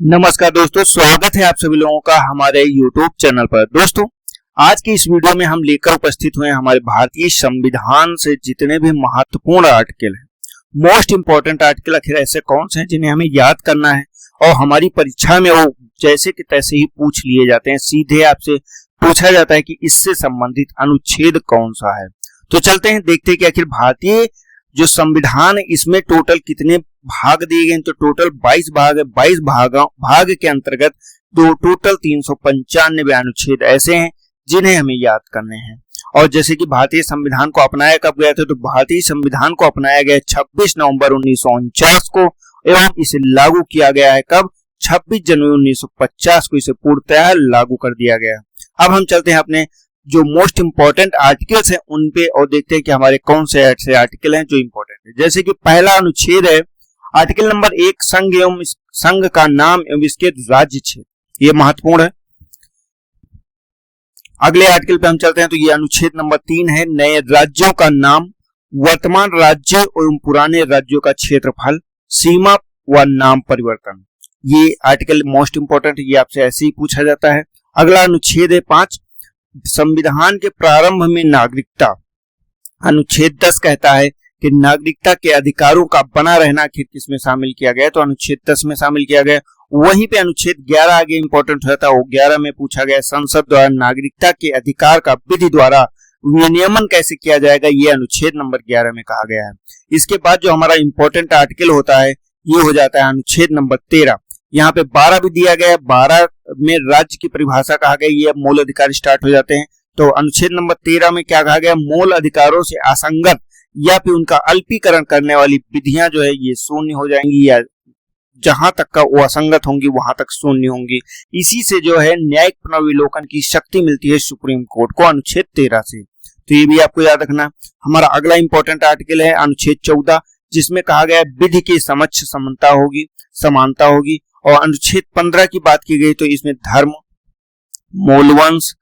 नमस्कार दोस्तों, स्वागत है आप सभी लोगों का हमारे YouTube चैनल पर। दोस्तों, आज की इस वीडियो में हम लेकर उपस्थित हुए हैं हमारे भारतीय संविधान से जितने भी महत्वपूर्ण आर्टिकल हैं, मोस्ट इंपॉर्टेंट आर्टिकल आखिर ऐसे कौन से हैं जिन्हें हमें याद करना है और हमारी परीक्षा में वो जैसे कि तैसे ही पूछ लिए जाते हैं। सीधे आपसे पूछा जाता है कि इससे संबंधित अनुच्छेद कौन सा है। तो चलते हैं, देखते हैं कि आखिर भारतीय जो संविधान है इसमें टोटल कितने भाग दिए गए। तो टोटल 22 भाग है। 22 भाग के अंतर्गत टोटल 395 अनुच्छेद ऐसे हैं जिन्हें हमें याद करने हैं। और जैसे कि भारतीय संविधान को अपनाया कब गया था, तो भारतीय संविधान को अपनाया गया 26 नवंबर 1949 को एवं इसे लागू किया गया है कब, 26 जनवरी 1950 को इसे पूर्णतः लागू कर दिया गया। अब हम चलते हैं अपने जो मोस्ट इंपॉर्टेंट आर्टिकल्स हैं उन पे और देखते हैं कि हमारे कौन से ऐसे आर्टिकल हैं जो इंपॉर्टेंट है। जैसे कि पहला अनुच्छेद है आर्टिकल नंबर 1, संघ एवं संघ का नाम एवं इसके राज्य क्षेत्र, ये महत्वपूर्ण है। अगले आर्टिकल पे हम चलते हैं तो ये अनुच्छेद नंबर 3 है, नए राज्यों का नाम, वर्तमान राज्य एवं पुराने राज्यों का क्षेत्रफल, सीमा व नाम परिवर्तन। ये आर्टिकल मोस्ट इंपॉर्टेंट है, ये आपसे ऐसे ही पूछा जाता है। अगला अनुच्छेद है 5, संविधान के प्रारंभ में नागरिकता। अनुच्छेद 10 कहता है कि नागरिकता के अधिकारों का बना रहना आखिर किसमें शामिल किया गया, तो अनुच्छेद 10 में शामिल किया गया। वहीं पे अनुच्छेद 11 आगे इंपॉर्टेंट होता है, वो 11 में पूछा गया संसद द्वारा नागरिकता के अधिकार का विधि द्वारा विनियमन कैसे किया जाएगा, ये अनुच्छेद नंबर 11 में कहा गया है। इसके बाद जो हमारा इंपॉर्टेंट आर्टिकल होता है ये हो जाता है अनुच्छेद नंबर 13। यहाँ पे 12 भी दिया गया है, 12 में राज्य की परिभाषा कहा गया, ये मूल अधिकार स्टार्ट हो जाते हैं। तो अनुच्छेद नंबर 13 में क्या कहा गया, मूल अधिकारों से असंगत या फिर उनका अल्पीकरण करने वाली विधियां जो है ये शून्य हो जाएंगी, या जहां तक का वो असंगत होंगी वहां तक शून्य होंगी। इसी से जो है न्यायिक पुनर्विलोकन की शक्ति मिलती है सुप्रीम कोर्ट को अनुच्छेद 13 से। तो ये भी आपको याद रखना। हमारा अगला इंपॉर्टेंट आर्टिकल है अनुच्छेद 14, जिसमें कहा गया विधि के समक्ष समानता होगी। और अनुच्छेद 15 की बात की गई तो इसमें धर्म, मूलवंश,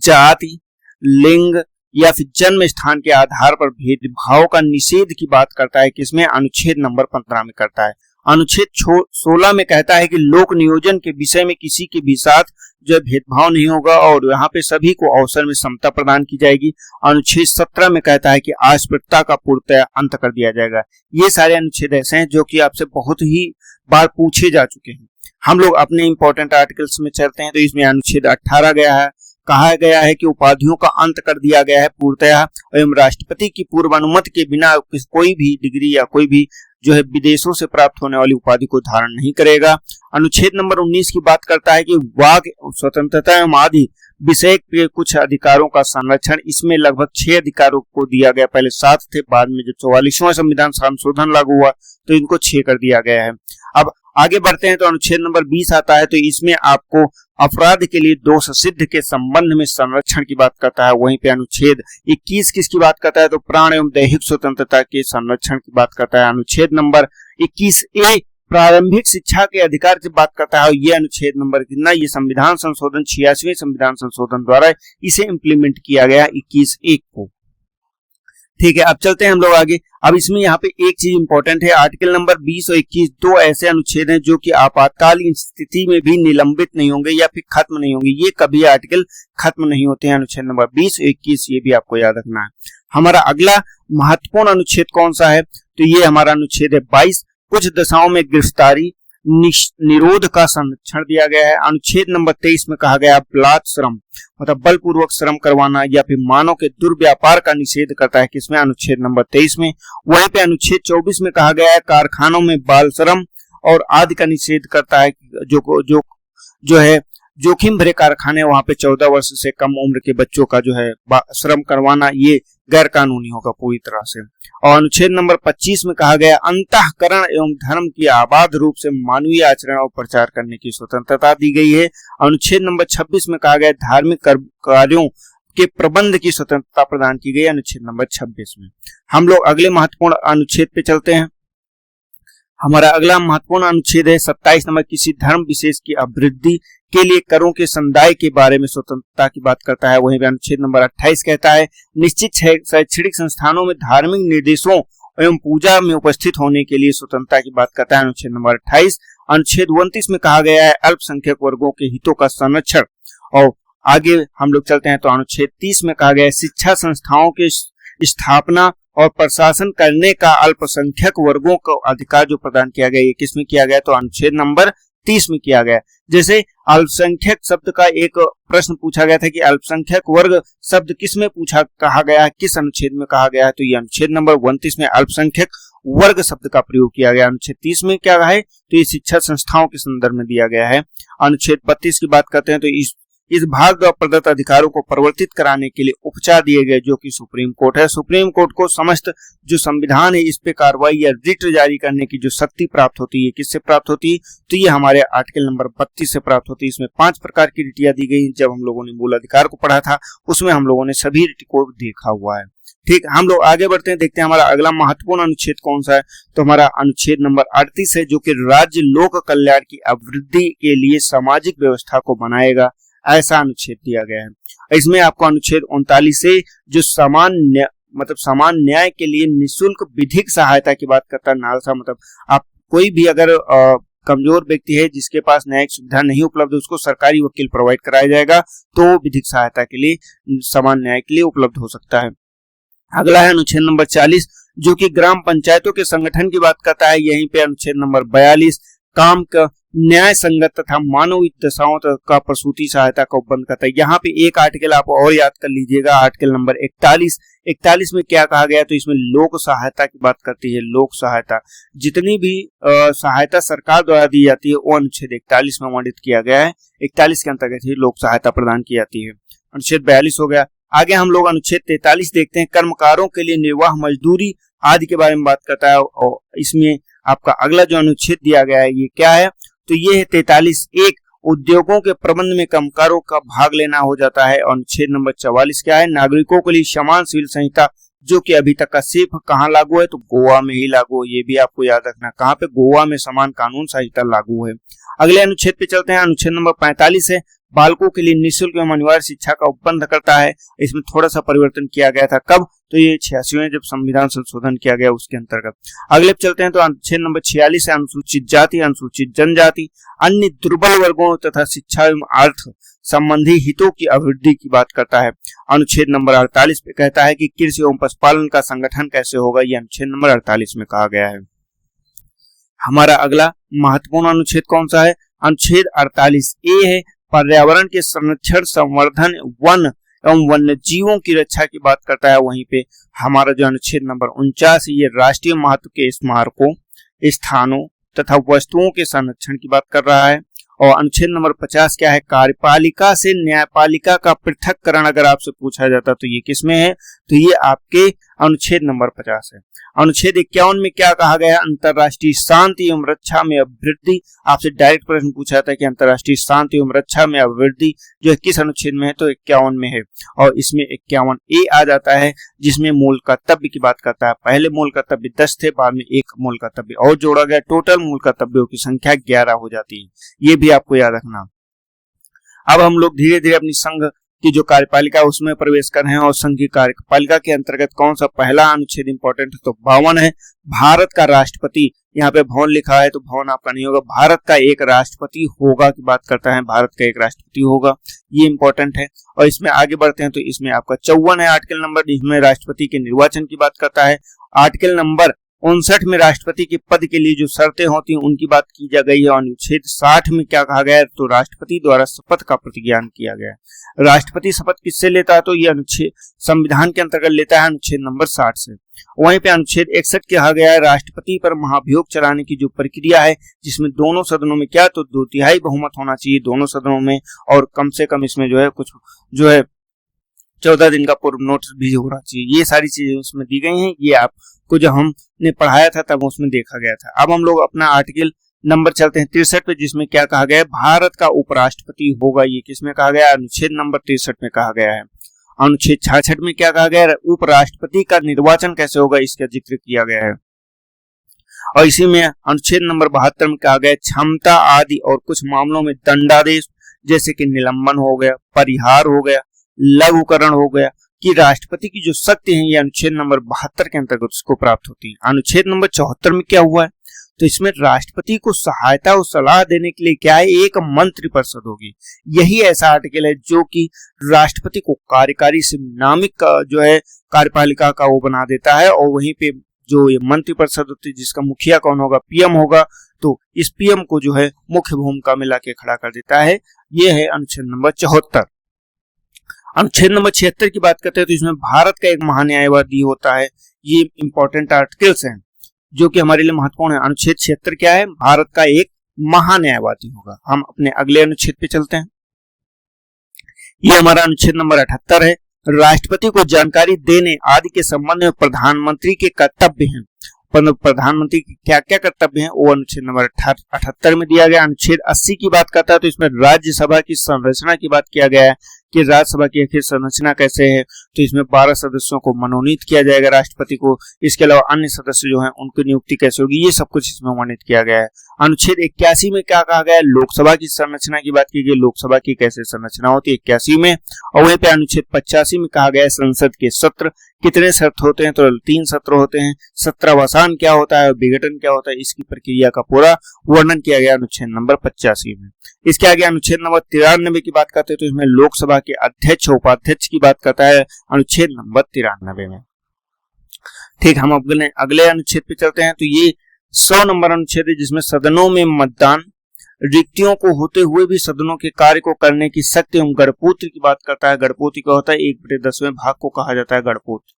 जाति, लिंग या फिर जन्म स्थान के आधार पर भेदभाव का निषेध की बात करता है, किसमें, अनुच्छेद नंबर 15 में करता है। अनुच्छेद 16 में कहता है कि लोक नियोजन के विषय में किसी के भी साथ जो भेदभाव नहीं होगा और यहाँ पे सभी को अवसर में समता प्रदान की जाएगी। अनुच्छेद 17 में कहता है कि अस्पृश्यता का पूर्णतः अंत कर दिया जाएगा। ये सारे अनुच्छेद ऐसे हैं जो कि आपसे बहुत ही बार पूछे जा चुके हैं। हम लोग अपने इंपॉर्टेंट आर्टिकल्स में चलते हैं तो इसमें अनुच्छेद 18 गया है, कहा गया है कि उपाधियों का अंत कर दिया गया है पूर्णतः एवं राष्ट्रपति की पूर्व अनुमति के बिना कोई भी डिग्री या कोई भी जो है विदेशों से प्राप्त होने वाली उपाधि को धारण नहीं करेगा। अनुच्छेद नंबर 19 की बात करता है कि वाक स्वतंत्रता एवं आदि विषय के कुछ अधिकारों का संरक्षण, इसमें लगभग 6 अधिकारों को दिया गया। पहले 7 थे, बाद में जब 44वां संविधान संशोधन लागू हुआ तो इनको 6 कर दिया गया है। अब आगे बढ़ते हैं तो अनुच्छेद नंबर 20 आता है, तो इसमें आपको अपराध के लिए दोष सिद्ध के संबंध में संरक्षण की बात करता है। वहीं पे अनुच्छेद 21 किसकी बात करता है, तो प्राण एवं दैहिक स्वतंत्रता के संरक्षण की बात करता है। अनुच्छेद नंबर 21A प्रारंभिक शिक्षा के अधिकार की बात करता है। ये अनुच्छेद नंबर कितना, ये संविधान संशोधन 86वें संविधान संशोधन द्वारा इसे इम्प्लीमेंट किया गया 21A को। ठीक है, अब चलते हैं हम लोग आगे। अब इसमें यहाँ पे एक चीज इंपॉर्टेंट है, आर्टिकल नंबर 20 और 21 दो ऐसे अनुच्छेद हैं जो कि आपातकालीन स्थिति में भी निलंबित नहीं होंगे या फिर खत्म नहीं होंगे। ये कभी आर्टिकल खत्म नहीं होते हैं, अनुच्छेद नंबर 20 और 21, ये भी आपको याद रखना है। हमारा अगला महत्वपूर्ण अनुच्छेद कौन सा है, तो ये हमारा अनुच्छेद है 22, कुछ दशाओं में गिरफ्तारी निरोध का संरक्षण दिया गया है। अनुच्छेद नंबर 23 में कहा गया बलात् श्रम, मतलब बलपूर्वक श्रम करवाना या फिर मानव के दुर्व्यापार का निषेध करता है, किसमें, अनुच्छेद नंबर 23 में। वहीं पे अनुच्छेद 24 में कहा गया है कारखानों में बाल श्रम और आदि का निषेध करता है। जो है जोखिम भरे कारखाने, वहां पे 14 वर्ष से कम उम्र के बच्चों का जो है श्रम करवाना ये गैर कानूनी होगा पूरी तरह से। और अनुच्छेद नंबर 25 में कहा गया अंतःकरण एवं धर्म की आबाद रूप से मानवीय आचरण और प्रचार करने की स्वतंत्रता दी गई है। अनुच्छेद नंबर 26 में कहा गया धार्मिक कार्यों के प्रबंध की स्वतंत्रता प्रदान की गई, अनुच्छेद नंबर 26 में। हम लोग अगले महत्वपूर्ण अनुच्छेद पे चलते हैं। हमारा अगला महत्वपूर्ण अनुच्छेद है 27 नंबर, किसी धर्म विशेष की अभिवृद्धि के लिए करों के संदाय के बारे में स्वतंत्रता की बात करता है। वहीं अनुच्छेद नंबर 28 कहता है निश्चित शैक्षणिक संस्थानों में धार्मिक निर्देशों एवं पूजा में उपस्थित होने के लिए स्वतंत्रता की बात करता है, अनुच्छेद नंबर 28। अनुच्छेद 29 में कहा गया है अल्पसंख्यक वर्गों के हितों का संरक्षण। और आगे हम लोग चलते हैं तो अनुच्छेद 30 में कहा गया है शिक्षा संस्थाओं की स्थापना और प्रशासन करने का अल्पसंख्यक वर्गों को अधिकार जो प्रदान किया गया, ये किसमें किया गया, तो अनुच्छेद नंबर 30 में किया गया। जैसे अल्पसंख्यक शब्द का एक प्रश्न पूछा गया था कि अल्पसंख्यक वर्ग शब्द किसमें पूछा कहा गया है, किस अनुच्छेद में कहा गया है, तो ये अनुच्छेद नंबर 29 में अल्पसंख्यक वर्ग शब्द का प्रयोग किया गया। अनुच्छेद 30 में क्या है, तो ये शिक्षा संस्थाओं के संदर्भ में दिया गया है। अनुच्छेद 32 की बात करते हैं तो इस भाग द्वारा प्रदत्त अधिकारों को परिवर्तित कराने के लिए उपचार दिए गए जो कि सुप्रीम कोर्ट है। सुप्रीम कोर्ट को समस्त जो संविधान है इस पे कार्रवाई या रिट जारी करने की जो शक्ति प्राप्त होती है, किससे प्राप्त होती है, तो ये हमारे आर्टिकल नंबर 32 से प्राप्त होती है। इसमें 5 प्रकार की रिटियां दी गई। जब हम लोगों ने मूल अधिकार को पढ़ा था उसमें हम लोगों ने सभी रिट को देखा हुआ है। ठीक, हम लोग आगे बढ़ते हैं, देखते हैं हमारा अगला महत्वपूर्ण अनुच्छेद कौन सा है। तो हमारा अनुच्छेद नंबर 38 है जो कि राज्य लोक कल्याण की अभिवृद्धि के लिए सामाजिक व्यवस्था को बनाएगा, ऐसा अनुच्छेद दिया गया है। इसमें आपको अनुच्छेद 39 से जो समान न्याय के लिए निःशुल्क विधिक सहायता की बात करता है। नालसा मतलब आप कोई भी अगर कमजोर व्यक्ति है जिसके पास न्यायिक सुविधा नहीं उपलब्ध, उसको सरकारी वकील प्रोवाइड कराया जाएगा तो विधिक सहायता के लिए समान न्याय के लिए उपलब्ध हो सकता है। अगला है अनुच्छेद नंबर 40 जो कि ग्राम पंचायतों के संगठन की बात करता है। यहीं पे अनुच्छेद नंबर 42 काम का न्याय संगत तथा मानव दशाओं का प्रसूति सहायता का उपबंध करता है। यहाँ पे एक आर्टिकल आप और याद कर लीजिएगा, आर्टिकल नंबर 41 में क्या कहा गया, तो इसमें लोक सहायता की बात करती है। लोक सहायता जितनी भी सहायता सरकार द्वारा दी जाती है वो अनुच्छेद 41 में वर्णित किया गया है। 41 के अंतर्गत ही लोक सहायता प्रदान की जाती है। अनुच्छेद 42 हो गया। आगे हम लोग अनुच्छेद 43 देखते हैं, कर्मकारों के लिए निर्वाह मजदूरी आदि के बारे में बात करता है। और इसमें आपका अगला जो अनुच्छेद दिया गया है ये क्या है, तो ये है 43(1) उद्योगों के प्रबंध में कर्मकारों का भाग लेना हो जाता है। और अनुच्छेद नंबर 44 क्या है, नागरिकों के लिए समान सिविल संहिता जो कि अभी तक का सिर्फ कहाँ लागू है, तो गोवा में ही लागू है। ये भी आपको याद रखना, कहाँ पे, गोवा में समान कानून संहिता लागू है। अगले अनुच्छेद पे चलते हैं। अनुच्छेद नंबर 45 है, बालकों के लिए निःशुल्क एवं अनिवार्य शिक्षा का उपबंध करता है। इसमें थोड़ा सा परिवर्तन किया गया था, कब, तो ये 86वें जब संविधान संशोधन किया गया उसके अंतर्गत। अगले चलते हैं तो अनुच्छेद नंबर 46 है, अनुसूचित जाति, अनुसूचित जनजाति, अन्य दुर्बल वर्गों तथा शिक्षा एवं अर्थ संबंधी हितों की अभिवृद्धि की बात करता है। अनुच्छेद नंबर 48 पे कहता है कि कृषि एवं पशुपालन का संगठन कैसे होगा, ये अनुच्छेद नंबर 48 में कहा गया है। हमारा अगला महत्वपूर्ण अनुच्छेद कौन सा है, अनुच्छेद 48(a) है, पर्यावरण के संरक्षण, संवर्धन, वन एवं वन्य जीवों की रक्षा की बात करता है। वहीं पे हमारा जो अनुच्छेद नंबर 49 है ये राष्ट्रीय महत्व के स्मारकों, स्थानों तथा वस्तुओं के संरक्षण की बात कर रहा है। और अनुच्छेद नंबर 50 क्या है, कार्यपालिका से न्यायपालिका का पृथक्करण अगर आपसे पूछा जाता तो ये किसमें है, तो ये आपके अनुच्छेद नंबर 50 है। अनुच्छेद 51 में क्या कहा गया, अंतरराष्ट्रीय शांति एवं रक्षा में अभिवृद्धि। आपसे डायरेक्ट प्रश्न पूछा था कि अंतरराष्ट्रीय शांति एवं रक्षा में अभिवृद्धि जो है किस अनुच्छेद में है, तो 51 में है। और इसमें 51(a) आ जाता है जिसमें मूल कर्तव्य की बात करता है। पहले मूल कर्तव्य 10 थे, बाद में एक मूल कर्तव्य और जोड़ा गया, टोटल मूल कर्तव्यों की संख्या 11 हो जाती है। ये भी आपको याद रखना। अब हम लोग धीरे धीरे अपनी संघ की जो कार्यपालिका उसमें प्रवेश कर रहे हैं। और संघ की कार्यपालिका के अंतर्गत कौन सा पहला अनुच्छेद इंपॉर्टेंट है, तो 52 है, भारत का राष्ट्रपति। यहाँ पे भवन लिखा है तो भवन आपका नहीं होगा, भारत का एक राष्ट्रपति होगा की बात करता है, भारत का एक राष्ट्रपति होगा, ये इंपॉर्टेंट है। और इसमें आगे बढ़ते हैं तो इसमें आपका 54 है आर्टिकल नंबर, जिसमें राष्ट्रपति के निर्वाचन की बात करता है। आर्टिकल नंबर 59 में राष्ट्रपति के पद के लिए जो शर्तें होती हैं उनकी बात की जा गई है। और अनुच्छेद 60 में क्या कहा गया है, तो राष्ट्रपति द्वारा शपथ का प्रतिज्ञान किया गया है। राष्ट्रपति शपथ किससे लेता है, तो ये अनुच्छेद संविधान के अंतर्गत लेता है अनुच्छेद नंबर 60 से। वहीं पे अनुच्छेद 61 कहा गया है, राष्ट्रपति पर महाभियोग चलाने की जो प्रक्रिया है जिसमें दोनों सदनों में क्या, तो 2/3 बहुमत होना चाहिए दोनों सदनों में, और कम से कम इसमें जो है कुछ जो है 14 दिन का पूर्व नोटिस भी होना चाहिए। ये सारी चीजें उसमें दी गई हैं, ये आपको जब हमने पढ़ाया था तब उसमें देखा गया था। अब हम लोग अपना आर्टिकल नंबर चलते हैं 63 पे, जिसमें क्या कहा गया है, भारत का उपराष्ट्रपति होगा। ये किसमें कहा गया है, अनुच्छेद नंबर 63 में कहा गया है। अनुच्छेद 66 में क्या कहा गया है, उपराष्ट्रपति का निर्वाचन कैसे होगा, इसका जिक्र किया गया है। और इसी में अनुच्छेद नंबर 72 में कहा गया क्षमता आदि और कुछ मामलों में दंडादेश जैसे कि निलंबन हो गया, परिहार हो गया, लघुकरण हो गया, कि राष्ट्रपति की जो शक्ति है ये अनुच्छेद नंबर 72 के अंतर्गत उसको प्राप्त होती है। अनुच्छेद नंबर 74 में क्या हुआ है, तो इसमें राष्ट्रपति को सहायता और सलाह देने के लिए क्या है, एक मंत्रिपरिषद होगी। यही ऐसा आर्टिकल है जो कि राष्ट्रपति को कार्यकारी से नामिक जो है कार्यपालिका का वो बना देता है, और वहीं पे जो ये मंत्रिपरिषद होती है जिसका मुखिया कौन होगा, पीएम होगा, तो इस पीएम को जो है मुख्य भूमिका में लाके खड़ा कर देता है। ये है अनुच्छेद नंबर 74। अनुच्छेद नंबर 76 की बात करते हैं तो इसमें भारत का एक महान्यायवादी होता है। ये इंपॉर्टेंट आर्टिकल्स हैं जो कि हमारे लिए महत्वपूर्ण है। अनुच्छेद 76 क्या है, भारत का एक महान्यायवादी होगा। हम अपने अगले अनुच्छेद पे चलते हैं। ये हमारा अनुच्छेद नंबर 78 है। राष्ट्रपति को जानकारी देने आदि के संबंध में प्रधानमंत्री के कर्तव्य हैं। प्रधानमंत्री के क्या क्या कर्तव्य हैं वो अनुच्छेद नंबर 78 में दिया गया। अनुच्छेद 80 की बात करता है तो इसमें राज्यसभा की संरचना की बात किया गया है कि राज्यसभा की आखिर संरचना कैसे है। तो इसमें 12 सदस्यों को मनोनीत किया जाएगा राष्ट्रपति को। इसके अलावा अन्य सदस्य जो हैं उनकी नियुक्ति कैसे होगी, ये सब कुछ इसमें वर्णित किया गया है। अनुच्छेद 81 में क्या कहा गया है, लोकसभा की संरचना की बात की गई, लोकसभा की कैसे संरचना होती है 81 में। और वहीं पे अनुच्छेद 85 में कहा गया है संसद के सत्र कितने सत्र होते हैं, तो 3 सत्र होते हैं। सत्रावसान क्या होता है, विघटन क्या होता है, इसकी प्रक्रिया का पूरा वर्णन किया गया अनुच्छेद नंबर 85 में। इसके आगे अनुच्छेद नंबर 93 की बात करते हैं तो इसमें लोकसभा के अध्यक्ष उपाध्यक्ष की बात करता है अनुच्छेद नंबर 93 में। ठीक, हम अगले अनुच्छेद पे चलते हैं। तो ये 100 नंबर अनुच्छेद है जिसमें सदनों में मतदान, रिक्तियों को होते हुए भी सदनों के कार्य को करने की शक्ति एवं गणपूत्र की बात करता है। गणपूत्र क्या होता है, 1/10वें भाग को कहा जाता है गणपूत्र।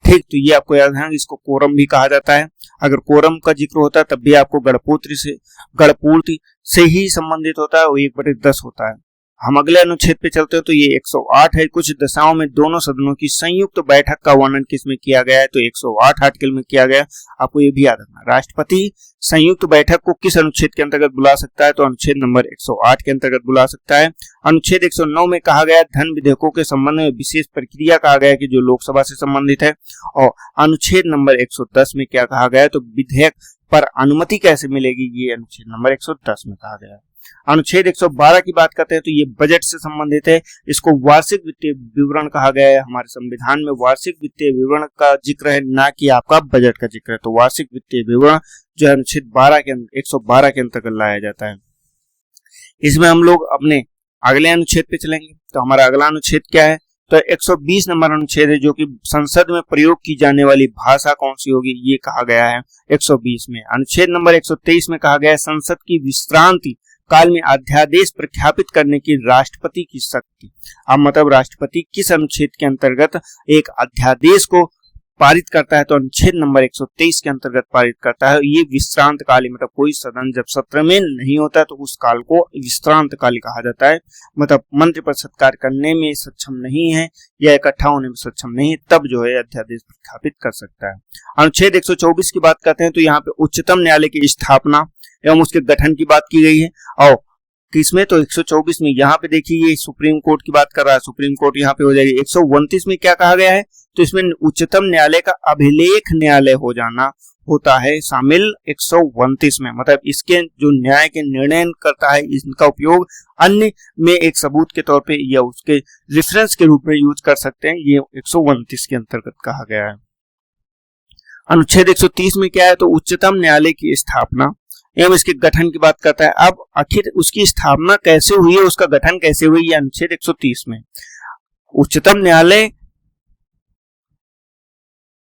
ठीक, तो ये आपको याद है, इसको कोरम भी कहा जाता है। अगर कोरम का जिक्र होता है तब भी आपको गणपूर्ति से ही संबंधित होता है, वो 1/10 होता है। हम अगले अनुच्छेद पे चलते हैं तो ये 108 है। कुछ दशाओं में दोनों सदनों की संयुक्त बैठक का वर्णन किसमें किया गया है, तो 108 आर्टिकल में किया गया। आपको ये भी याद रखना, राष्ट्रपति संयुक्त बैठक को किस अनुच्छेद के अंतर्गत बुला सकता है, तो अनुच्छेद नंबर 108 के अंतर्गत बुला सकता है। अनुच्छेद 109 में कहा गया धन विधेयकों के संबंध में विशेष प्रक्रिया कहा गया कि जो लोकसभा से संबंधित है। और अनुच्छेद नंबर 110 में क्या कहा गया है, तो विधेयक पर अनुमति कैसे मिलेगी, ये अनुच्छेद नंबर 110 में कहा गया है। अनुच्छेद 112 की बात करते हैं तो ये बजट से संबंधित है। इसको वार्षिक वित्तीय विवरण कहा गया है। हमारे संविधान में वार्षिक वित्तीय विवरण का जिक्र है, ना कि आपका बजट का जिक्र है। तो वार्षिक वित्तीय विवरण जो है अनुच्छेद 112 के अंतर्गत लाया जाता है। इसमें हम लोग अपने अगले अनुच्छेद पे चलेंगे। तो हमारा अगला अनुच्छेद क्या है, तो 120 नंबर अनुच्छेद है जो कि संसद में प्रयोग की जाने वाली भाषा कौन सी होगी, ये कहा गया है 120 में। अनुच्छेद नंबर 123 में कहा गया है संसद की विश्रांति काल में अध्यादेश प्रख्यापित करने की राष्ट्रपति की शक्ति। अब मतलब राष्ट्रपति किस अनुच्छेद के अंतर्गत एक अध्यादेश को पारित करता है, तो अनुच्छेद नंबर 123 के अंतर्गत पारित करता है। ये विश्रांत काल, मतलब कोई सदन जब सत्र में नहीं होता तो उस काल को विश्रांत काल कहा जाता है। मतलब मंत्रिपरिषद कार्य करने में सक्षम नहीं है या इकट्ठा होने में सक्षम नहीं है, तब जो है अध्यादेश प्रख्यापित कर सकता है। अनुच्छेद 124 की बात करते हैं तो यहाँ पे उच्चतम न्यायालय की स्थापना एवं उसके गठन की बात की गई है। और किसमें, तो 124 में यहाँ पे देखिए ये सुप्रीम कोर्ट की बात कर रहा है, सुप्रीम कोर्ट यहाँ पे हो जाएगी। 129 में क्या कहा गया है, तो इसमें उच्चतम न्यायालय का अभिलेख न्यायालय हो जाना होता है शामिल 129 में। मतलब इसके जो न्याय के निर्णय करता है, इनका उपयोग अन्य में एक सबूत के तौर पे या उसके रेफरेंस के रूप में यूज कर सकते हैं, ये 129 के अंतर्गत कहा गया है। अनुच्छेद 130 में क्या है, तो उच्चतम न्यायालय की स्थापना एवं इसके गठन की बात करता है। अब आखिर उसकी स्थापना कैसे हुई है, उसका गठन कैसे हुई, ये अनुच्छेद 130 में। उच्चतम न्यायालय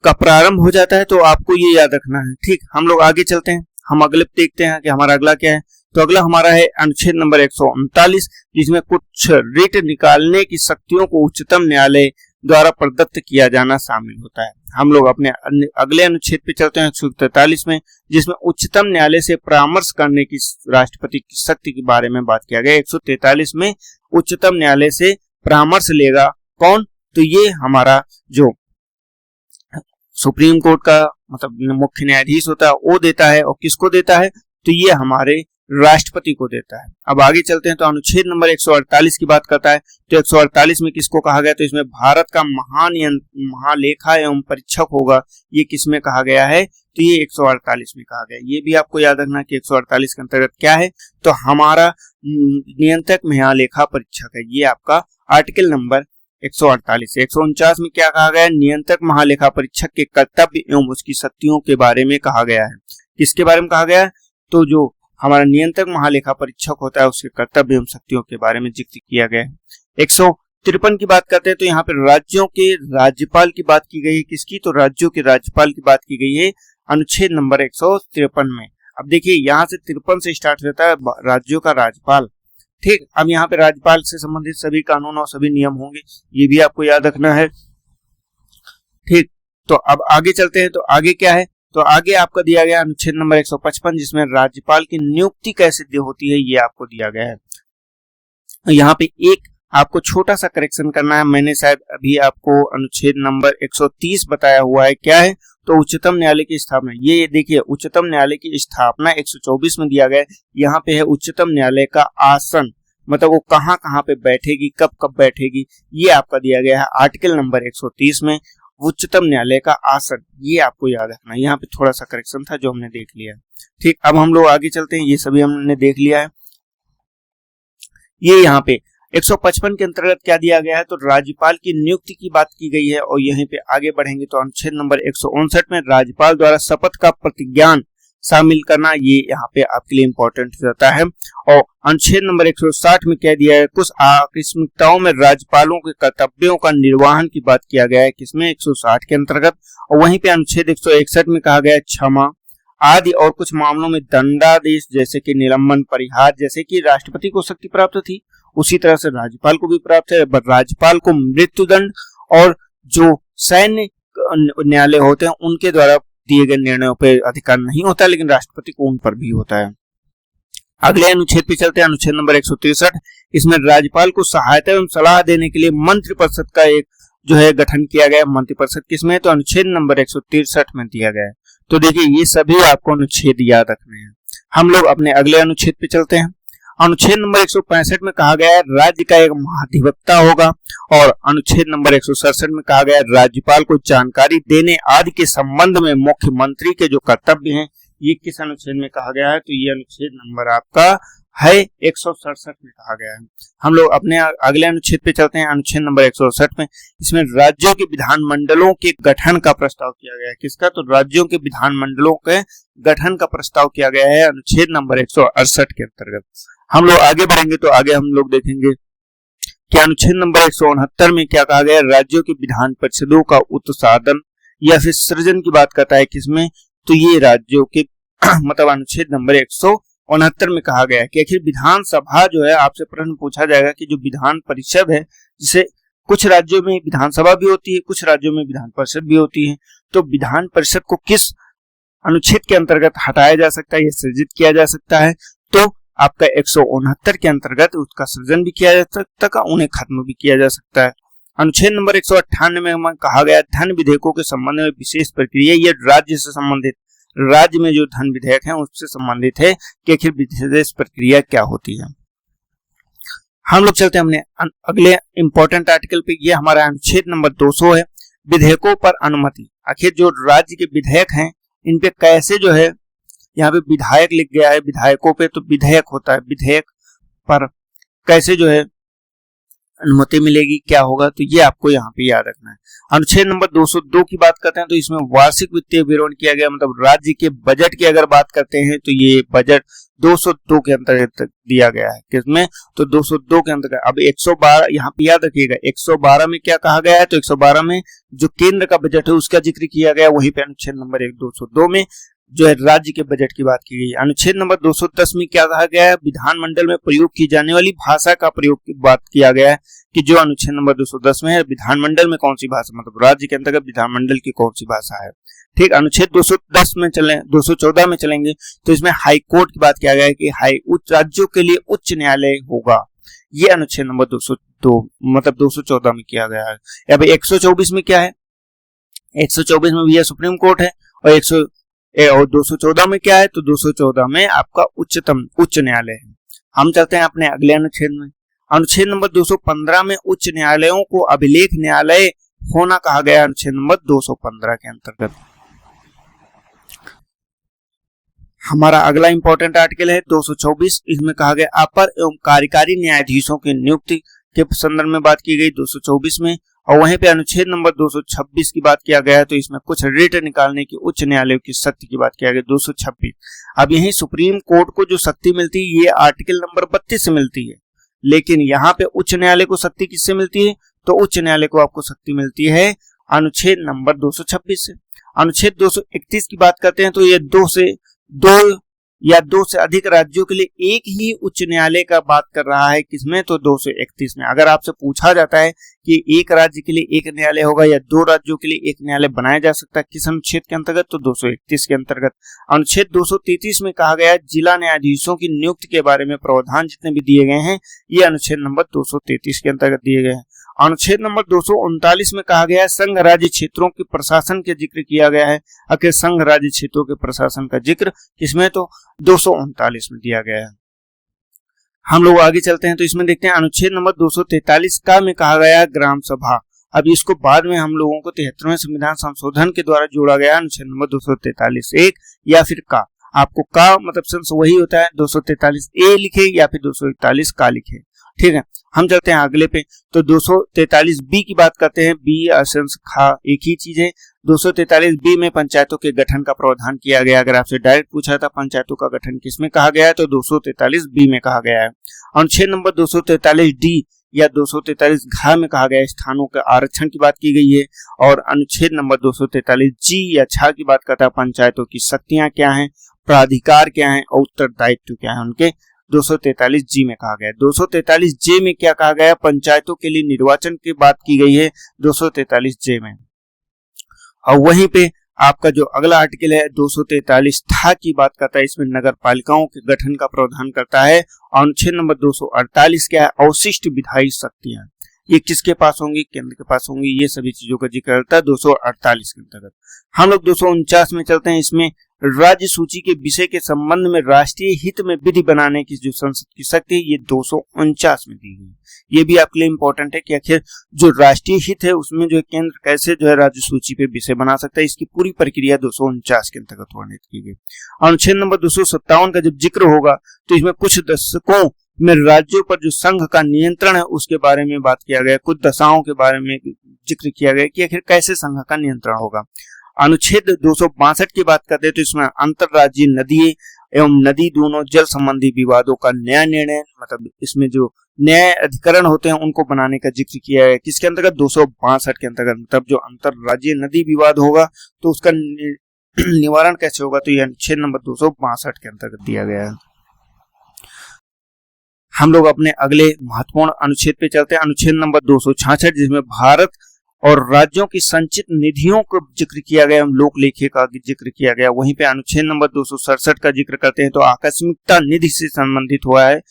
का प्रारंभ हो जाता है, तो आपको ये याद रखना है। ठीक, हम लोग आगे चलते हैं। हम अगले देखते हैं कि हमारा अगला क्या है। तो अगला हमारा है अनुच्छेद नंबर 139, जिसमें कुछ रिट निकालने की शक्तियों को उच्चतम न्यायालय द्वारा प्रदत्त किया जाना शामिल होता है। हम लोग अपने अगले अनुच्छेद पे चलते हैं 143 में, जिसमें उच्चतम न्यायालय से परामर्श करने की राष्ट्रपति की शक्ति के बारे में बात किया गया। 143 में उच्चतम न्यायालय से परामर्श लेगा कौन, तो ये हमारा जो सुप्रीम कोर्ट का मतलब मुख्य न्यायाधीश होता है वो देता है। और किसको देता है, तो ये हमारे राष्ट्रपति को देता है। अब आगे चलते हैं तो अनुच्छेद नंबर 148 की बात करता है। तो 148 में किसको कहा गया, तो इसमें भारत का महालेखा एवं परीक्षक होगा, ये किसमें कहा गया है, तो ये 148 में कहा गया। ये भी आपको याद रखना कि 148 के अंतर्गत क्या है, तो हमारा नियंत्रक महालेखा परीक्षक है। ये आपका आर्टिकल नंबर 148 है। 149 में क्या कहा गया है, नियंत्रक महालेखा परीक्षक के कर्तव्य एवं उसकी शक्तियों के बारे में कहा गया है। किसके बारे में कहा गया है? तो जो हमारा नियंत्रक महालेखा परीक्षक होता है उसके कर्तव्य एवं शक्तियों के बारे में जिक्र किया गया है। 153 की बात करते हैं तो यहाँ पे राज्यों के राज्यपाल की बात की गई है। किसकी? तो राज्यों के राज्यपाल की बात की गई है अनुच्छेद नंबर 153 में। अब देखिए यहाँ से 53 से स्टार्ट रहता है राज्यों का राज्यपाल। ठीक, अब यहाँ पे राज्यपाल से संबंधित सभी कानून और सभी नियम होंगे, ये भी आपको याद रखना है। ठीक, तो अब आगे चलते हैं। तो आगे क्या है? तो आगे आपका दिया गया अनुच्छेद नंबर 155 जिसमें राज्यपाल की नियुक्ति कैसे होती है ये आपको दिया गया है। यहाँ पे एक आपको छोटा सा करेक्शन करना है। मैंने शायद अभी आपको अनुच्छेद नंबर 130 बताया हुआ है। क्या है? तो उच्चतम न्यायालय की स्थापना। ये देखिए उच्चतम न्यायालय की स्थापना 124 में दिया गया है। यहाँ पे है उच्चतम न्यायालय का आसन, मतलब वो कहाँ कहाँ पे बैठेगी, कब कब बैठेगी, ये आपका दिया गया है आर्टिकल नंबर 130 में। उच्चतम न्यायालय का आसन, ये आपको याद रखना है। यहाँ पे थोड़ा सा करेक्शन था जो हमने देख लिया है। ठीक, अब हम लोग आगे चलते हैं। ये सभी हमने देख लिया है। ये यहाँ पे 155 के अंतर्गत क्या दिया गया है? तो राज्यपाल की नियुक्ति की बात की गई है। और यहीं पे आगे बढ़ेंगे तो अनुच्छेद नंबर 159 में राज्यपाल द्वारा शपथ का प्रतिज्ञान शामिल करना, ये यहाँ पे आपके लिए इंपॉर्टेंट रहता है। और अनुच्छेद नंबर 160 में क्या दिया है? कुछ आकस्मिकताओं में राज्यपालों के कर्तव्यों का निर्वहन की बात किया गया है। किसमें? 160 के अंतर्गत। और वहीं पे अनुच्छेद 161 में कहा गया है क्षमा आदि और कुछ मामलों में दंडादेश जैसे कि निलंबन, परिहार, जैसे कि राष्ट्रपति को शक्ति प्राप्त थी उसी तरह से राज्यपाल को भी प्राप्त है। राज्यपाल को मृत्युदंड और जो सैन्य न्यायालय होते हैं उनके द्वारा दिए गए निर्णयों पर अधिकार नहीं होता, लेकिन राष्ट्रपति को उन पर भी होता है। अगले अनुच्छेद पे चलते हैं, अनुच्छेद नंबर 163। इसमें राज्यपाल को सहायता एवं सलाह देने के लिए मंत्रिपरिषद का एक जो है गठन किया गया। मंत्रिपरिषद किसमें? तो अनुच्छेद नंबर 163 में दिया गया है। तो देखिए ये सभी आपको अनुच्छेद याद रखने हैं। हम लोग अपने अगले अनुच्छेद पे चलते हैं। अनुच्छेद नंबर 165 में कहा गया है राज्य का एक महाधिवक्ता होगा। और अनुच्छेद नंबर 167 में कहा गया है राज्यपाल को जानकारी देने आदि के संबंध में मुख्यमंत्री के जो कर्तव्य हैं, ये किस अनुच्छेद में कहा गया है? तो ये अनुच्छेद नंबर आपका है 167 में कहा गया है। हम लोग अपने अगले अनुच्छेद पे चलते हैं, अनुच्छेद नंबर 168 में। इसमें राज्यों के विधानमंडलों के गठन का प्रस्ताव किया गया है। किसका? तो राज्यों के विधानमंडलों के गठन का प्रस्ताव किया गया है अनुच्छेद नंबर 168 के अंतर्गत। हम लोग आगे बढ़ेंगे तो आगे हम लोग देखेंगे कि अनुच्छेद नंबर 169 में क्या कहा गया है? राज्यों के विधान परिषदों का उत्साधन या फिर सृजन की बात करता है। किसमें? तो ये राज्यों के मतलब अनुच्छेद नंबर 169 में कहा गया है कि आखिर विधानसभा जो है, आपसे प्रश्न पूछा जाएगा कि जो विधान परिषद है, जिसे कुछ राज्यों में विधानसभा भी होती है, कुछ राज्यों में विधान परिषद भी होती है, तो विधान परिषद को किस अनुच्छेद के अंतर्गत हटाया जा सकता है या सृजित किया जा सकता है? तो आपका 169 के अंतर्गत उसका सृजन भी किया जा सकता है, उन्हें खत्म भी किया जा सकता है। अनुच्छेद नंबर 198 में कहा गया धन विधेयकों के संबंध में विशेष प्रक्रिया, ये राज्य से संबंधित, राज्य में जो धन विधेयक है उससे संबंधित है कि आखिर विशेष प्रक्रिया क्या होती है। हम लोग चलते हैं अपने अगले इंपॉर्टेंट आर्टिकल पे। ये हमारा अनुच्छेद नंबर 200 है, विधेयकों पर अनुमति। आखिर जो राज्य के विधेयक हैं इन पे कैसे जो है, यहाँ पे विधायक लिख गया है, विधायकों पे तो विधेयक होता है, विधेयक पर कैसे जो है अनुमति मिलेगी, क्या होगा, तो ये आपको यहाँ पे याद रखना है। अनुच्छेद नंबर 202 की बात करते हैं तो इसमें वार्षिक वित्तीय विवरण किया गया, मतलब राज्य के बजट की अगर बात करते हैं तो ये बजट 202 के अंतर्गत दिया गया है। किसमें? तो 202 के अंतर्गत। अब 112 यहाँ पे याद रखिएगा, 112 में क्या कहा गया है? तो 112 में जो केंद्र का बजट है उसका जिक्र किया गया, वहीं पे अनुच्छेद नंबर 202 में जो है राज्य के बजट की बात की गई। अनुच्छेद नंबर 210 में क्या कहा गया है? विधानमंडल में प्रयोग की जाने वाली भाषा का प्रयोग की बात किया गया है कि जो अनुच्छेद नंबर 210 में है, विधानमंडल में कौन सी भाषा, मतलब राज्य के अंतर्गत विधानमंडल की कौन सी भाषा है। ठीक, अनुच्छेद 210 में चले, 214 में चलेंगे तो इसमें हाई कोर्ट की बात किया गया है कि उच्च राज्यों के लिए उच्च न्यायालय होगा। ये अनुच्छेद नंबर 202 मतलब 214 में किया गया है। अब 124 में क्या है? 124 में भी सुप्रीम कोर्ट है, और 214 में क्या है? तो 214 में आपका उच्च न्यायालय है। हम चलते हैं अपने अगले अनुच्छेद में। अनुच्छेद नंबर 215 में उच्च न्यायालयों को अभिलेख न्यायालय होना कहा गया, अनुच्छेद नंबर 215 के अंतर्गत। हमारा अगला इंपॉर्टेंट आर्टिकल है 224। इसमें कहा गया अपर एवं कार्यकारी न्यायाधीशों की नियुक्ति के संदर्भ में बात की गई 224 में। और वहीं पे अनुच्छेद नंबर 226 की बात किया गया है, तो इसमें कुछ रिट निकालने की उच्च न्यायालय की शक्ति की बात किया गया 226। अब यही सुप्रीम कोर्ट को जो शक्ति मिलती है ये आर्टिकल नंबर 32 से मिलती है, लेकिन यहाँ पे उच्च न्यायालय को शक्ति किससे मिलती है? तो उच्च न्यायालय को आपको शक्ति मिलती है अनुच्छेद नंबर 226 से। अनुच्छेद 231 की बात करते हैं तो ये दो से अधिक राज्यों के लिए एक ही उच्च न्यायालय का बात कर रहा है, किसमें? तो 231 में। अगर आपसे पूछा जाता है कि एक राज्य के लिए एक न्यायालय होगा या दो राज्यों के लिए एक न्यायालय बनाया जा सकता है किस अनुच्छेद के अंतर्गत? तो 231 के अंतर्गत। अनुच्छेद 233 में कहा गया है जिला न्यायाधीशों की नियुक्ति के बारे में प्रावधान जितने भी दिए गए हैं ये अनुच्छेद नंबर 233 के अंतर्गत दिए गए हैं। अनुच्छेद नंबर 239 में कहा गया है संघ राज्य क्षेत्रों के प्रशासन के जिक्र किया गया है। आखिर संघ राज्य क्षेत्रों के प्रशासन का जिक्र किसमें? तो 239 में दिया गया है। हम लोग आगे चलते हैं तो इसमें देखते हैं अनुच्छेद नंबर 243 का में कहा गया है ग्राम सभा। अब इसको बाद में हम लोगों को 73वें संविधान संशोधन के द्वारा जोड़ा गया अनुच्छेद नंबर 243 एक या फिर का। आपको का मतलब सेंस वही होता है 243 ए लिखे या फिर 241 का लिखे, ठीक है। हम चलते हैं अगले पे, तो 243 बी की बात करते हैं। बी सेंस खा एक ही चीज है। 243 बी में पंचायतों के गठन का प्रावधान किया गया। अगर आपसे डायरेक्ट पूछा था पंचायतों का गठन किसमें कहा गया है तो 243 बी में कहा गया है। अनुच्छेद नंबर 243 डी या 243 घ में कहा गया है स्थानों के आरक्षण की बात की गई है। और अनुच्छेद नंबर 243 जी या छा की बात करता है पंचायतों की शक्तियां क्या हैं, प्राधिकार क्या हैं और उत्तरदायित्व क्या है उनके। 243 जी में कहा गया है। 243 जे में क्या कहा गया है? पंचायतों के लिए निर्वाचन की बात की गई है 243 जे में। और वहीं पे आपका जो अगला आर्टिकल है 243 था की बात करता है, इसमें नगर पालिकाओं के गठन का प्रावधान करता है। अनुच्छेद नंबर 248 क्या है? अवशिष्ट विधायी शक्तियां, ये किसके पास होंगी? केंद्र के पास होंगी। ये सभी चीजों का जिक्र करता है 248 के अंतर्गत। हम लोग 249 में चलते हैं। इसमें राज्य सूची के विषय के संबंध में राष्ट्रीय हित में विधि बनाने की जो संसद की शक्ति है ये 249 में दी गई। ये भी आपके लिए इंपॉर्टेंट है कि आखिर जो राष्ट्रीय हित है उसमें जो केंद्र कैसे जो है राज्य सूची पे विषय बना सकता है, इसकी पूरी प्रक्रिया 249 के अंतर्गत वर्णित की गई। अनुच्छेद नंबर 257 का जब जिक्र होगा तो इसमें कुछ दशकों में राज्यों पर जो संघ का नियंत्रण है उसके बारे में बात किया गया। कुछ दशाओं के बारे में जिक्र किया गया कि आखिर कैसे संघ का नियंत्रण होगा। अनुच्छेद 262 की बात करते हैं तो इसमें अंतरराज्यीय नदी एवं नदी दोनों जल संबंधी विवादों का न्याय निर्णय, मतलब इसमें जो न्याय अधिकरण होते हैं उनको बनाने का जिक्र किया है। किसके अंतर्गत? 262 के अंतर्गत। मतलब जो अंतरराज्यीय नदी विवाद होगा तो उसका निवारण कैसे होगा, तो यह अनुच्छेद नंबर 262 के अंतर्गत दिया गया है। हम लोग अपने अगले महत्वपूर्ण अनुच्छेद पे चलते हैं। अनुच्छेद नंबर 266 जिसमें भारत और राज्यों की संचित निधियों को जिक्र किया गया, लोक लेखे का जिक्र किया गया। वहीं पे अनुच्छेद नंबर 267 का जिक्र करते हैं तो आकस्मिकता निधि से संबंधित हुआ है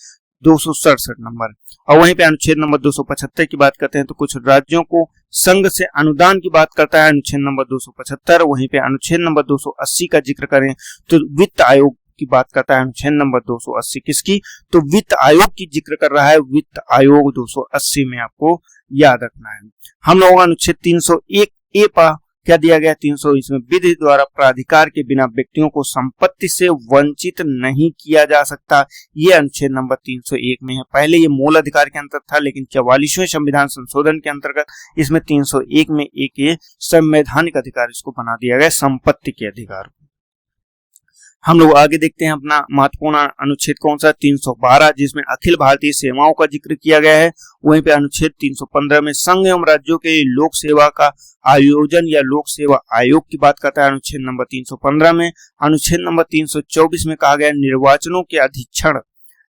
267 नंबर। और वहीं पे अनुच्छेद नंबर 275 की बात करते हैं तो कुछ राज्यों को संघ से अनुदान की बात करता है अनुच्छेद नंबर 275। वहीं पे अनुच्छेद नंबर 280 का जिक्र करें तो वित्त आयोग की बात करता है अनुच्छेद नंबर 280 किसकी? तो वित्त आयोग की जिक्र कर रहा है। वित्त आयोग 280 में आपको याद रखना है। हम लोग अनुच्छेद 301 ए पा क्या दिया गया? 300 इसमें विधि द्वारा प्राधिकार के बिना व्यक्तियों को संपत्ति से वंचित नहीं किया जा सकता। ये अनुच्छेद नंबर 301 में है। पहले ये मूल अधिकार के अंतर्गत था, लेकिन 44वें संविधान संशोधन के अंतर्गत इसमें 301 में एक ये संवैधानिक अधिकार इसको बना दिया गया, संपत्ति के अधिकार को। हम लोग आगे देखते हैं अपना महत्वपूर्ण अनुच्छेद कौन सा? 312 जिसमें अखिल भारतीय सेवाओं का जिक्र किया गया है। वहीं पे अनुच्छेद 315 में संघ एवं राज्यों के लोक सेवा का आयोजन या लोक सेवा आयोग की बात करता है अनुच्छेद नंबर 315 में। अनुच्छेद नंबर 324 में कहा गया निर्वाचनों के अधीक्षण,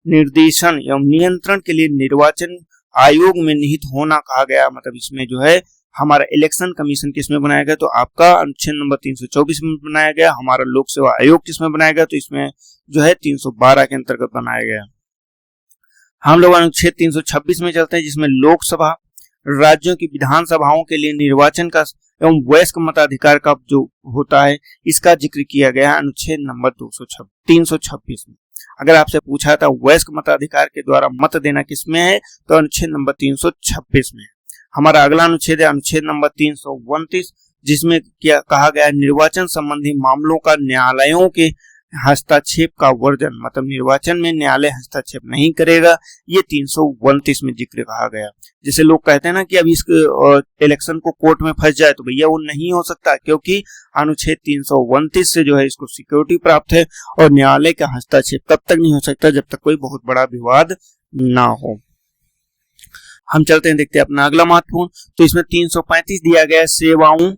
निर्देशन एवं नियंत्रण के लिए निर्वाचन आयोग में निहित होना कहा गया। मतलब इसमें जो है हमारा इलेक्शन कमीशन किसमें बनाया गया? तो आपका अनुच्छेद नंबर 324 में बनाया गया। हमारा लोक सेवा आयोग किसमें बनाया गया? तो इसमें जो है 312 के अंतर्गत बनाया गया। हम लोग अनुच्छेद 326 में चलते हैं जिसमें लोकसभा राज्यों की विधानसभाओं के लिए निर्वाचन का एवं वयस्क मताधिकार का जो होता है इसका जिक्र किया गया है अनुच्छेद नंबर 326 में। अगर आपसे पूछा था वयस्क मताधिकार के द्वारा मत देना किसमें है, तो अनुच्छेद नंबर 326 में है। हमारा अगला अनुच्छेद है अनुच्छेद नंबर 329 जिसमें क्या कहा गया? निर्वाचन संबंधी मामलों का न्यायालयों के हस्तक्षेप का वर्जन, मतलब निर्वाचन में न्यायालय हस्तक्षेप नहीं करेगा, ये 329 में जिक्र कहा गया। जैसे लोग कहते हैं ना कि अभी इस इलेक्शन को कोर्ट में फंस जाए, तो भैया वो नहीं हो सकता, क्योंकि अनुच्छेद 329 से जो है इसको सिक्योरिटी प्राप्त है और न्यायालय का हस्तक्षेप तब तक नहीं हो सकता जब तक कोई बहुत बड़ा विवाद ना हो। हम चलते हैं, देखते हैं अपना अगला महत्वपूर्ण। तो इसमें 335 दिया गया है, सेवाओं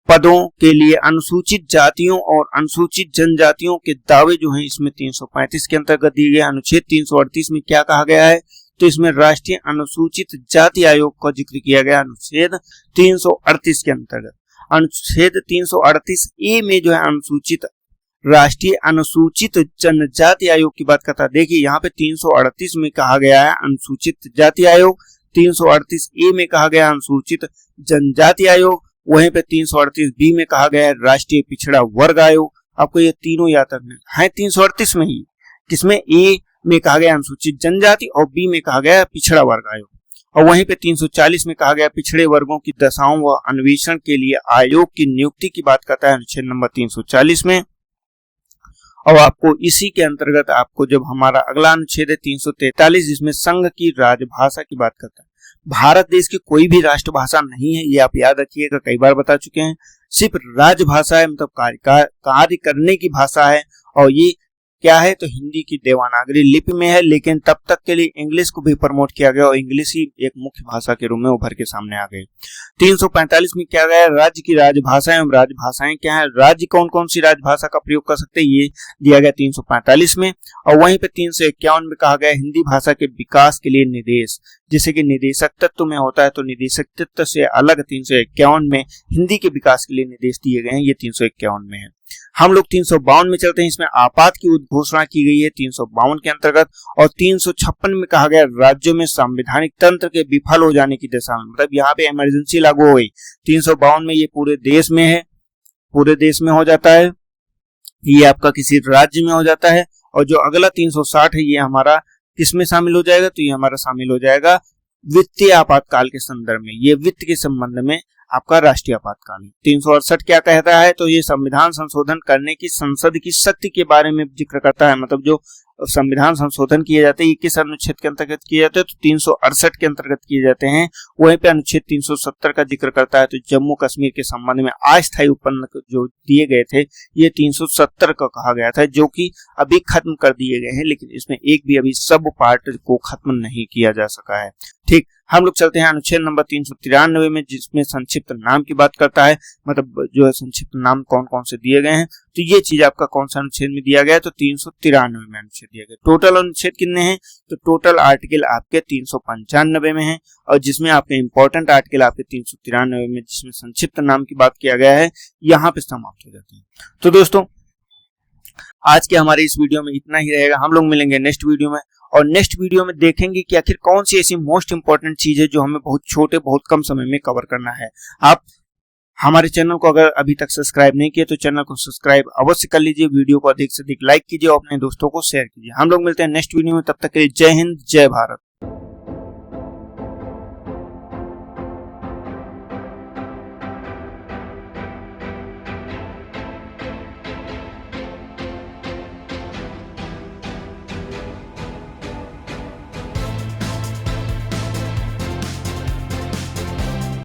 पदों के लिए अनुसूचित जातियों और अनुसूचित जनजातियों के दावे जो हैं इसमें 335 के अंतर्गत दिए गए। अनुच्छेद 338 में क्या कहा गया है, तो इसमें राष्ट्रीय अनुसूचित जाति आयोग का जिक्र किया गया अनुच्छेद 338 के अंतर्गत। अनुच्छेद 338 ए में जो है अनुसूचित राष्ट्रीय अनुसूचित जनजाति आयोग की बात करता है। देखिए यहाँ पे 338 में कहा गया है अनुसूचित जाति आयोग, 338 ए में कहा गया अनुसूचित जनजाति आयोग, वहीं पे 338 बी में कहा गया है राष्ट्रीय पिछड़ा वर्ग आयोग। आपको ये तीनों याद रखना है 338 में ही, किसमें ए में कहा गया अनुसूचित जनजाति और बी में कहा गया पिछड़ा वर्ग आयोग, और वहीं पे 340 में कहा गया पिछड़े वर्गों की दशाओं व अन्वेषण के लिए आयोग की नियुक्ति की बात करता है अनुच्छेद नंबर 340 में। और आपको इसी के अंतर्गत आपको जब हमारा अगला अनुच्छेद है 343, जिसमें संघ की राजभाषा की बात करता है। भारत देश की कोई भी राष्ट्रभाषा नहीं है, ये आप याद रखिएगा, कई बार बता चुके हैं। सिर्फ राजभाषा है, मतलब कार्य करने की भाषा है, और ये क्या है, तो हिंदी की देवनागरी लिपि में है, लेकिन तब तक के लिए इंग्लिश को भी प्रमोट किया गया और इंग्लिश ही एक मुख्य भाषा के रूप में उभर के सामने आ गई। 345 में क्या गया, राज्य की राजभाषाएं। राजभाषाएं क्या है, राज्य कौन कौन सी राजभाषा का प्रयोग कर सकते हैं, ये दिया गया 345 में। और वहीं पे 351 में कहा गया हिंदी भाषा के विकास के लिए निर्देश, जैसे कि निदेशक तत्व में होता है, तो निदेशक तत्व से अलग 351 में हिंदी के विकास के लिए निर्देश दिए गए हैं, ये 351 में है। हम लोग 352 में चलते हैं, इसमें आपात की उद्घोषणा की गई है 352 के अंतर्गत। और 356 में कहा गया राज्यों में संवैधानिक तंत्र के विफल हो जाने की दशा में, मतलब यहाँ पे इमरजेंसी लागू हो गई। 352 में ये पूरे देश में है, पूरे देश में हो जाता है, ये आपका किसी राज्य में हो जाता है। और जो अगला 360 है, ये हमारा किसमें शामिल हो जाएगा, तो ये हमारा शामिल हो जाएगा वित्तीय आपातकाल के संदर्भ में, ये वित्त के संबंध में आपका राष्ट्रीय आपातकाल। 368 क्या कहता है, तो ये संविधान संशोधन करने की संसद की शक्ति के बारे में जिक्र करता है, मतलब जो संविधान संशोधन किए जाते हैं ये किस अनुच्छेद के अंतर्गत किए जाते हैं, तो 368 के अंतर्गत किए जाते हैं। वहीं पे अनुच्छेद 370 का जिक्र करता है, तो जम्मू कश्मीर के संबंध में अस्थायी उपबंध जो दिए गए थे ये 370 का कहा गया था, जो कि अभी खत्म कर दिए गए हैं, लेकिन इसमें एक भी अभी सब पार्ट को खत्म नहीं किया जा सका है। ठीक, हम लोग चलते हैं अनुच्छेद नंबर 393 में, जिसमें संक्षिप्त नाम की बात करता है, मतलब जो है संक्षिप्त नाम कौन कौन से दिए गए हैं, तो ये चीज आपका कौन सा अनुच्छेद में दिया गया है, तो 393 में अनुच्छेद दिया गया। टोटल अनुच्छेद कितने हैं, तो टोटल आर्टिकल आपके 395 में है, और जिसमें आपके इंपॉर्टेंट आर्टिकल आपके 393 में, जिसमें संक्षिप्त नाम की बात किया गया है, यहाँ पे समाप्त हो जाते हैं। तो दोस्तों आज के हमारे इस वीडियो में इतना ही रहेगा, हम लोग मिलेंगे नेक्स्ट वीडियो में, और नेक्स्ट वीडियो में देखेंगे कि आखिर कौन सी ऐसी मोस्ट इंपॉर्टेंट चीज है जो हमें बहुत छोटे बहुत कम समय में कवर करना है। आप हमारे चैनल को अगर अभी तक सब्सक्राइब नहीं किए तो चैनल को सब्सक्राइब अवश्य कर लीजिए, वीडियो को अधिक से अधिक लाइक कीजिए और अपने दोस्तों को शेयर कीजिए। हम लोग मिलते हैं नेक्स्ट वीडियो में, तब तक के लिए जय हिंद जय भारत।